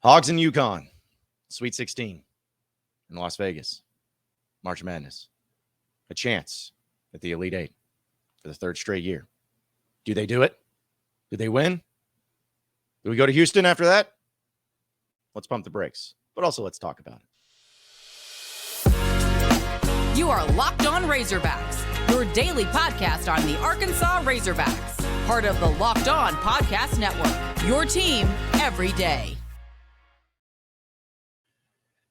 Hogs and UConn, Sweet 16 in Las Vegas, March Madness. A chance at the Elite Eight for the third straight year. Do they do it? Do they win? Do we go to Houston after that? Let's pump the brakes, but also let's talk about it. You are Locked On Razorbacks, your daily podcast on the Arkansas Razorbacks, part of the Locked On Podcast Network, your team every day.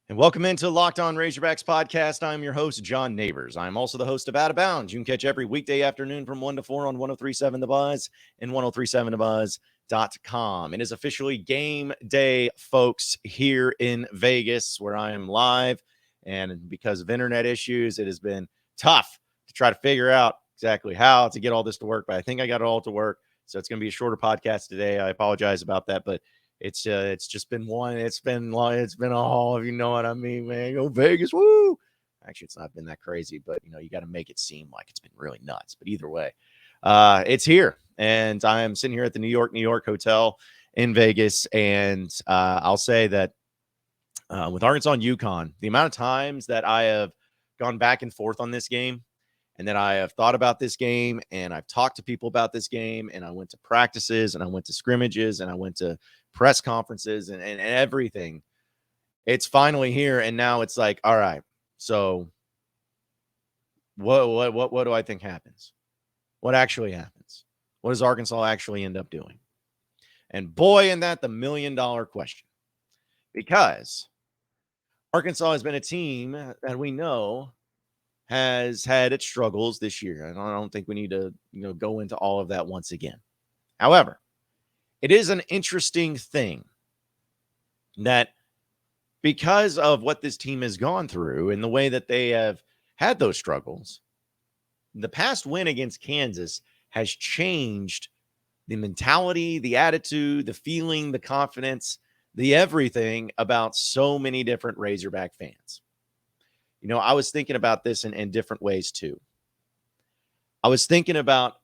And welcome into Locked On Razorbacks podcast. I'm your host, John Nabors. I'm also the host of Out of Bounds. You can catch every weekday afternoon from 1 to 4 on 103.7 The Buzz and 103.7thebuzz.com. It is officially game day, folks, here in Vegas, where I am live. And because of internet issues, it has been tough to try to figure out exactly how to get all this to work. But I think I got it all to work. So it's going to be a shorter podcast today. I apologize about that, but it's just been one. It's been long. It's been a haul, if you know what I mean, man. Go Vegas, woo! Actually, it's not been that crazy, but you got to make it seem like it's been really nuts. But either way, it's here, and I am sitting here at the New York hotel in Vegas, and I'll say that with Arkansas and UConn, the amount of times that I have gone back and forth on this game, and that I have thought about this game, and I've talked to people about this game, and I went to practices, and I went to scrimmages, and I went to press conferences and everything. It's finally here, and now it's like, all right, so what do I think happens? What actually happens? What does Arkansas actually end up doing? And boy, isn't that the $1 million question. Because Arkansas has been a team that we know has had its struggles this year. And I don't think we need to go into all of that once again. However, it is an interesting thing that because of what this team has gone through and the way that they have had those struggles, the past win against Kansas has changed the mentality, the attitude, the feeling, the confidence, the everything about so many different Razorback fans. I was thinking about this in different ways too. I was thinking about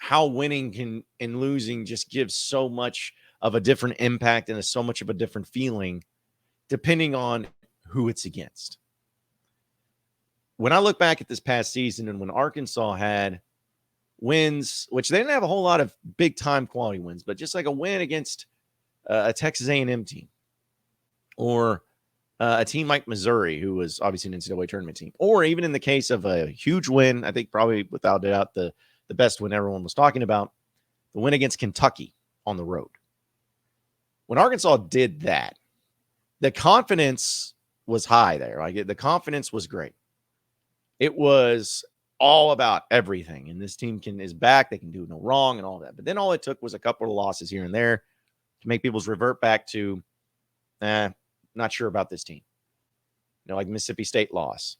how winning and losing just gives so much of a different impact and so much of a different feeling depending on who it's against. When I look back at this past season and when Arkansas had wins, which they didn't have a whole lot of big time quality wins, but just like a win against a Texas A&M team or a team like Missouri, who was obviously an NCAA tournament team, or even in the case of a huge win, I think probably without doubt the best win everyone was talking about, the win against Kentucky on the road. When Arkansas did that, the confidence was high there. Like the confidence was great. It was all about everything. And this team is back. They can do no wrong and all that. But then all it took was a couple of losses here and there to make people's revert back to, not sure about this team. Like Mississippi State loss,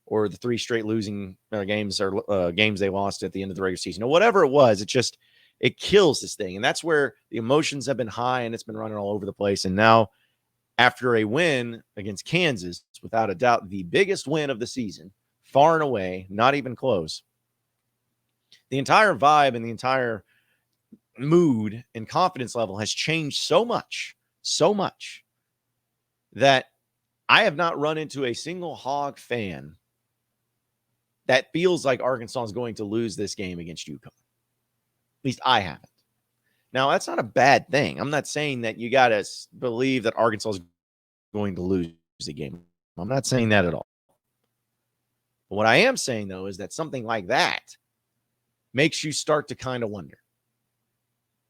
or the 3 straight losing games or games they lost at the end of the regular season, or whatever it was. It kills this thing. And that's where the emotions have been high and it's been running all over the place. And now after a win against Kansas, without a doubt, the biggest win of the season, far and away, not even close, the entire vibe and the entire mood and confidence level has changed so much that I have not run into a single Hog fan that feels like Arkansas is going to lose this game against UConn. At least I haven't. Now, that's not a bad thing. I'm not saying that you got to believe that Arkansas is going to lose the game. I'm not saying that at all. But what I am saying, though, is that something like that makes you start to kind of wonder,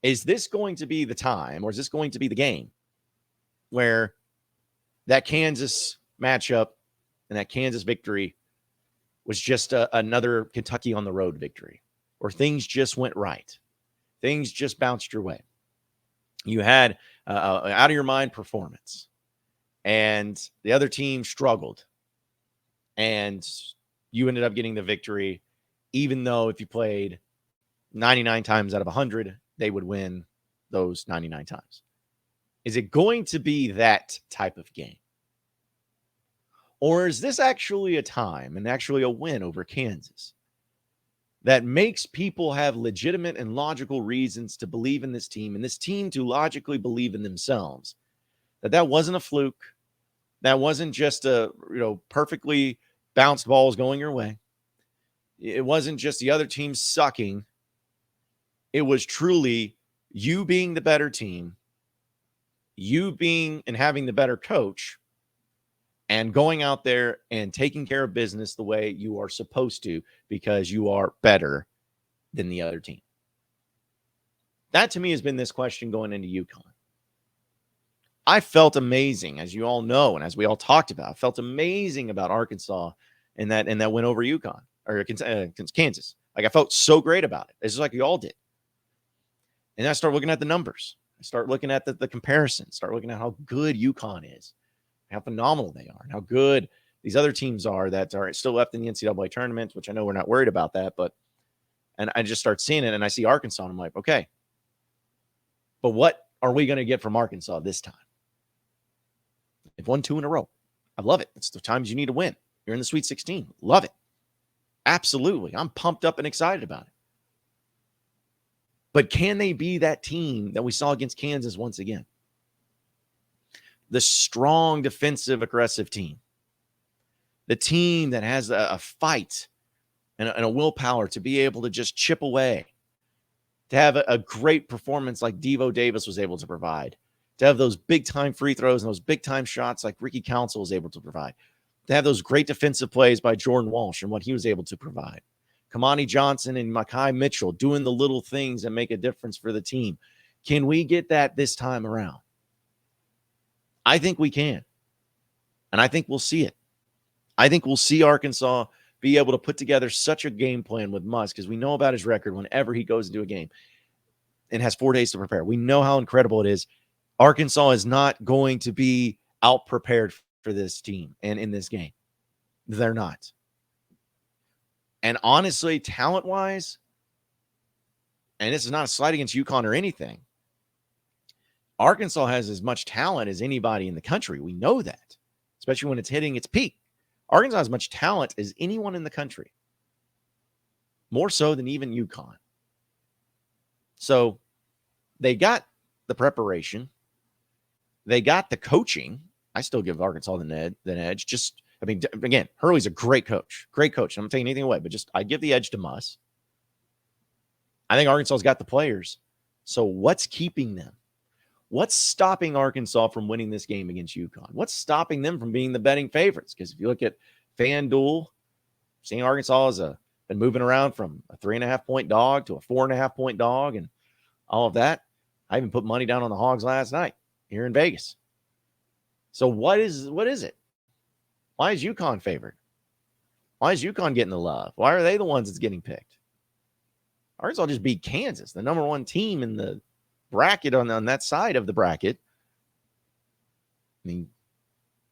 is this going to be the time, or is this going to be the game where that Kansas matchup and that Kansas victory was just another Kentucky on the road victory, or things just went right? Things just bounced your way. You had out of your mind performance, and the other team struggled, and you ended up getting the victory, even though if you played 99 times out of 100, they would win those 99 times. Is it going to be that type of game? Or is this actually a time and actually a win over Kansas that makes people have legitimate and logical reasons to believe in this team, and this team to logically believe in themselves, that wasn't a fluke. That wasn't just a, perfectly bounced balls going your way. It wasn't just the other team sucking. It was truly you being the better team, you being and having the better coach, and going out there and taking care of business the way you are supposed to because you are better than the other team. That to me has been this question going into UConn. I felt amazing, as you all know, and as we all talked about, I felt amazing about Arkansas and that win over UConn or Kansas. Like, I felt so great about it. It's just like you all did. And I start looking at the numbers. I start looking at the comparison. Start looking at how good UConn is, how phenomenal they are, and how good these other teams are that are still left in the NCAA tournament, which I know we're not worried about that. And I just start seeing it, and I see Arkansas, and I'm like, okay, but what are we going to get from Arkansas this time? They've won 2 in a row. I love it. It's the times you need to win. You're in the Sweet 16. Love it. Absolutely. I'm pumped up and excited about it. But can they be that team that we saw against Kansas once again? The strong, defensive, aggressive team. The team that has a fight and a willpower to be able to just chip away. To have a great performance like Devo Davis was able to provide. To have those big-time free throws and those big-time shots like Ricky Council was able to provide. To have those great defensive plays by Jordan Walsh and what he was able to provide. Kamani Johnson and Makai Mitchell doing the little things that make a difference for the team. Can we get that this time around? I think we can. And I think we'll see it. I think we'll see Arkansas be able to put together such a game plan with Musk, because we know about his record whenever he goes into a game and has 4 days to prepare. We know how incredible it is. Arkansas is not going to be out-prepared for this team and in this game. They're not. And honestly, talent-wise, and this is not a slight against UConn or anything, Arkansas has as much talent as anybody in the country. We know that, especially when it's hitting its peak. Arkansas has as much talent as anyone in the country, more so than even UConn. So they got the preparation. They got the coaching. I still give Arkansas the edge. Just, I mean, again, Hurley's a great coach. Great coach. I'm not taking anything away, but just I give the edge to Muss. I think Arkansas's got the players. So what's keeping them? What's stopping Arkansas from winning this game against UConn? What's stopping them from being the betting favorites? Because if you look at FanDuel, seeing Arkansas has been moving around from a 3.5-point dog to a 4.5-point dog and all of that. I even put money down on the Hogs last night here in Vegas. So what is it? Why is UConn favored? Why is UConn getting the love? Why are they the ones that's getting picked? Arkansas just beat Kansas, the number 1 team in the bracket on that side of the bracket. I mean,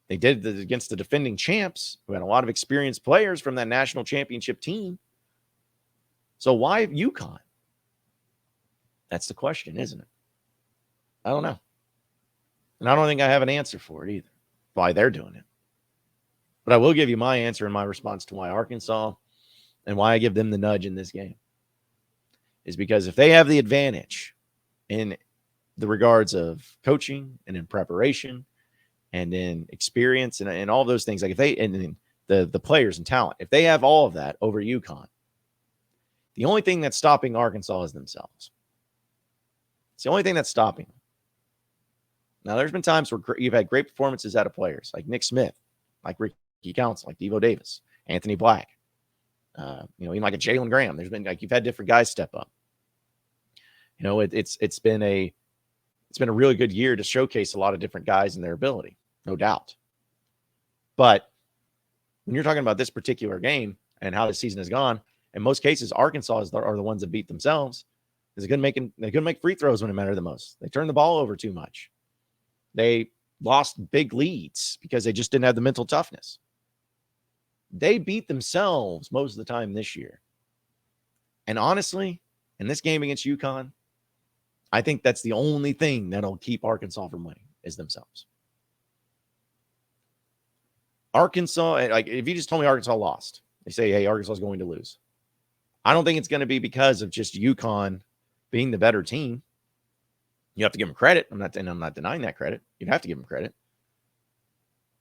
they did it against the defending champs who had a lot of experienced players from that national championship team. So why UConn? That's the question, isn't it? I don't know. And I don't think I have an answer for it either, why they're doing it. But I will give you my answer and my response to why Arkansas and why I give them the nudge in this game. Is because if they have the advantage in the regards of coaching and in preparation and in experience and all those things, like if they, and the players and talent, if they have all of that over UConn, the only thing that's stopping Arkansas is themselves. It's the only thing that's stopping them. Now, there's been times where you've had great performances out of players like Nick Smith, like Ricky Council, like Devo Davis, Anthony Black, even like a Jalen Graham. There's been like you've had different guys step up. It's been a really good year to showcase a lot of different guys and their ability, no doubt. But when you're talking about this particular game and how the season has gone, in most cases, Arkansas are the ones that beat themselves. They couldn't make free throws when it mattered the most. They turned the ball over too much. They lost big leads because they just didn't have the mental toughness. They beat themselves most of the time this year. And honestly, in this game against UConn, I think that's the only thing that'll keep Arkansas from winning is themselves. Arkansas, like if you just told me Arkansas lost, they say, hey, Arkansas is going to lose. I don't think it's going to be because of just UConn being the better team. You have to give him credit. I'm not denying that credit. You'd have to give him credit.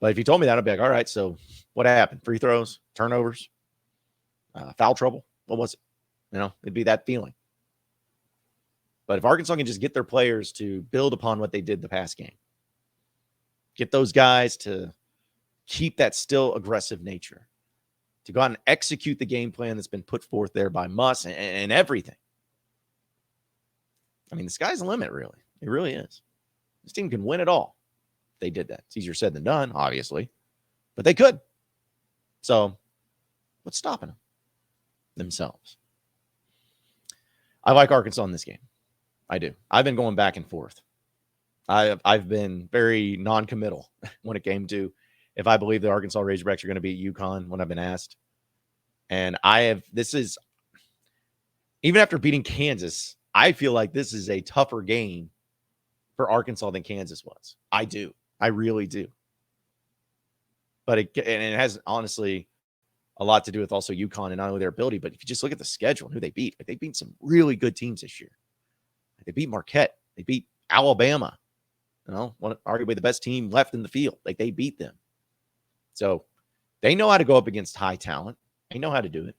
But if you told me that, I'd be like, all right, so what happened? Free throws, turnovers, foul trouble? What was it? It'd be that feeling. But if Arkansas can just get their players to build upon what they did the past game, get those guys to keep that still aggressive nature, to go out and execute the game plan that's been put forth there by Muss and everything. I mean, the sky's the limit, really. It really is. This team can win it all. They did that. It's easier said than done, obviously, but they could. So what's stopping them? Themselves. I like Arkansas in this game. I do. I've been going back and forth. I've been very non-committal when it came to if I believe the Arkansas Razorbacks are going to beat UConn when I've been asked. And even after beating Kansas, I feel like this is a tougher game for Arkansas than Kansas was. I do. I really do. But it has honestly a lot to do with also UConn and not only their ability, but if you just look at the schedule and who they beat, they beat some really good teams this year. They beat Marquette. They beat Alabama. Arguably the best team left in the field. They beat them. So they know how to go up against high talent. They know how to do it.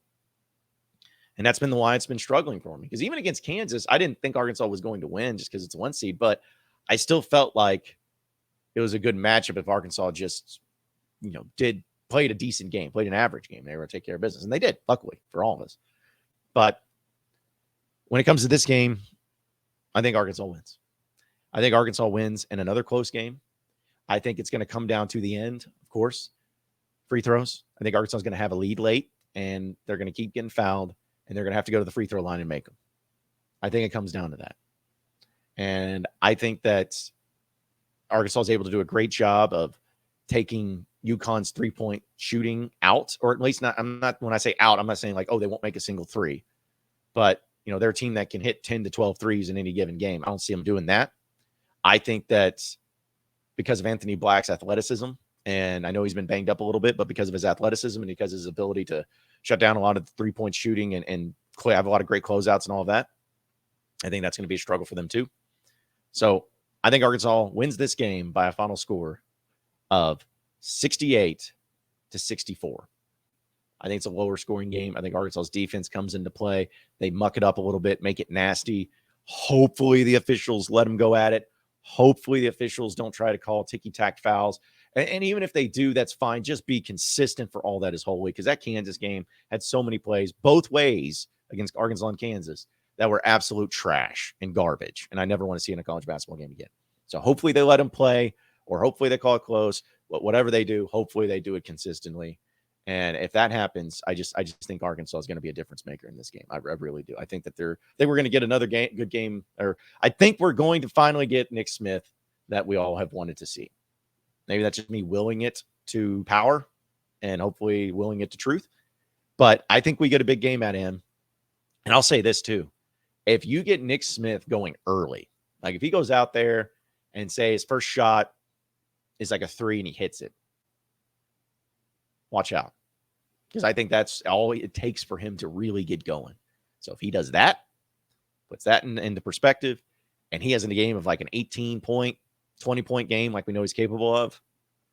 And that's been why it's been struggling for me. Because even against Kansas, I didn't think Arkansas was going to win just because it's a 1 seed, but I still felt like it was a good matchup if Arkansas just, played a decent game, played an average game. They were to take care of business. And they did, luckily, for all of us. But when it comes to this game, I think Arkansas wins. I think Arkansas wins in another close game. I think it's going to come down to the end, of course. Free throws. I think Arkansas is going to have a lead late, and they're going to keep getting fouled, and they're going to have to go to the free throw line and make them. I think it comes down to that. And I think that Arkansas is able to do a great job of taking UConn's three-point shooting out, or at least when I say out, I'm not saying like, oh, they won't make a single three. But, they're a team that can hit 10 to 12 threes in any given game. I don't see them doing that. I think that because of Anthony Black's athleticism, and I know he's been banged up a little bit, but because of his athleticism and because of his ability to shut down a lot of the three-point shooting and have a lot of great closeouts and all of that, I think that's going to be a struggle for them too. So I think Arkansas wins this game by a final score of 68 to 64. I think it's a lower scoring game. I think Arkansas's defense comes into play. They muck it up a little bit, make it nasty. Hopefully the officials let them go at it. Hopefully the officials don't try to call ticky-tack fouls. And even if they do, that's fine. Just be consistent for all that is holy, because that Kansas game had so many plays both ways against Arkansas and Kansas that were absolute trash and garbage. And I never want to see in a college basketball game again. So hopefully they let them play, or hopefully they call it close. But whatever they do, hopefully they do it consistently. And if that happens, I just think Arkansas is going to be a difference maker in this game. I really do. I think that they were going to get another good game, or I think we're going to finally get Nick Smith that we all have wanted to see. Maybe that's just me willing it to power and hopefully willing it to truth. But I think we get a big game out of him. And I'll say this too. If you get Nick Smith going early, like if he goes out there and say his first shot is like a 3 and he hits it, watch out. Because I think that's all it takes for him to really get going. So if he does that, puts that into perspective, and he has in a game of like an 18-point, 20-point game like we know he's capable of,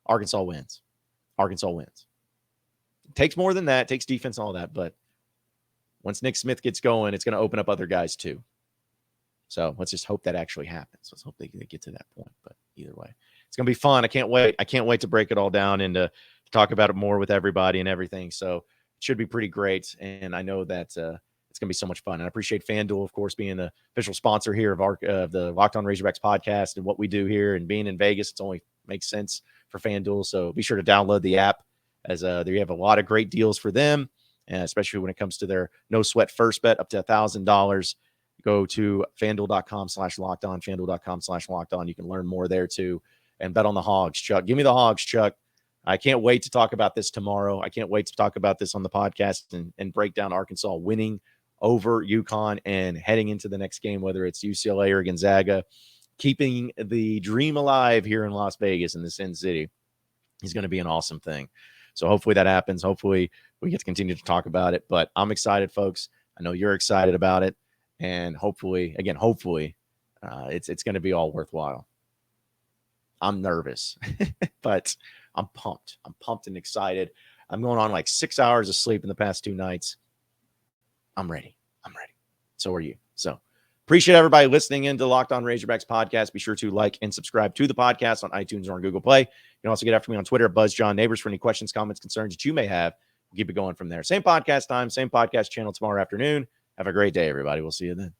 Arkansas wins. Arkansas wins. It takes more than that. It takes defense and all that. But once Nick Smith gets going, it's going to open up other guys too. So let's just hope that actually happens. Let's hope they get to that point. But either way, it's going to be fun. I can't wait. I can't wait to break it all down and to talk about it more with everybody and everything. So it should be pretty great. And I know that it's going to be so much fun. And I appreciate FanDuel, of course, being the official sponsor here of the Locked On Razorbacks podcast and what we do here. And being in Vegas, it only makes sense for FanDuel. So be sure to download the app, as they have a lot of great deals for them, and especially when it comes to their no sweat first bet up to $1,000. Go to FanDuel.com/lockedon, FanDuel.com/lockedon. You can learn more there too, and bet on the Hogs, Chuck. Give me the Hogs, Chuck. I can't wait to talk about this tomorrow. I can't wait to talk about this on the podcast and break down Arkansas winning over UConn and heading into the next game, whether it's UCLA or Gonzaga, keeping the dream alive here in Las Vegas in the Sin City is going to be an awesome thing. So hopefully that happens. Hopefully we get to continue to talk about it, but I'm excited, folks. I know you're excited about it. And hopefully, It's going to be all worthwhile. I'm nervous, but I'm pumped. I'm pumped and excited. I'm going on like 6 hours of sleep in the past 2 nights. I'm ready. So are you. So appreciate everybody listening into the Locked On Razorbacks podcast. Be sure to like and subscribe to the podcast on iTunes or on Google Play. You can also get after me on Twitter at BuzzJohnNabors for any questions, comments, concerns that you may have. We'll keep it going from there. Same podcast time, same podcast channel tomorrow afternoon. Have a great day, everybody. We'll see you then.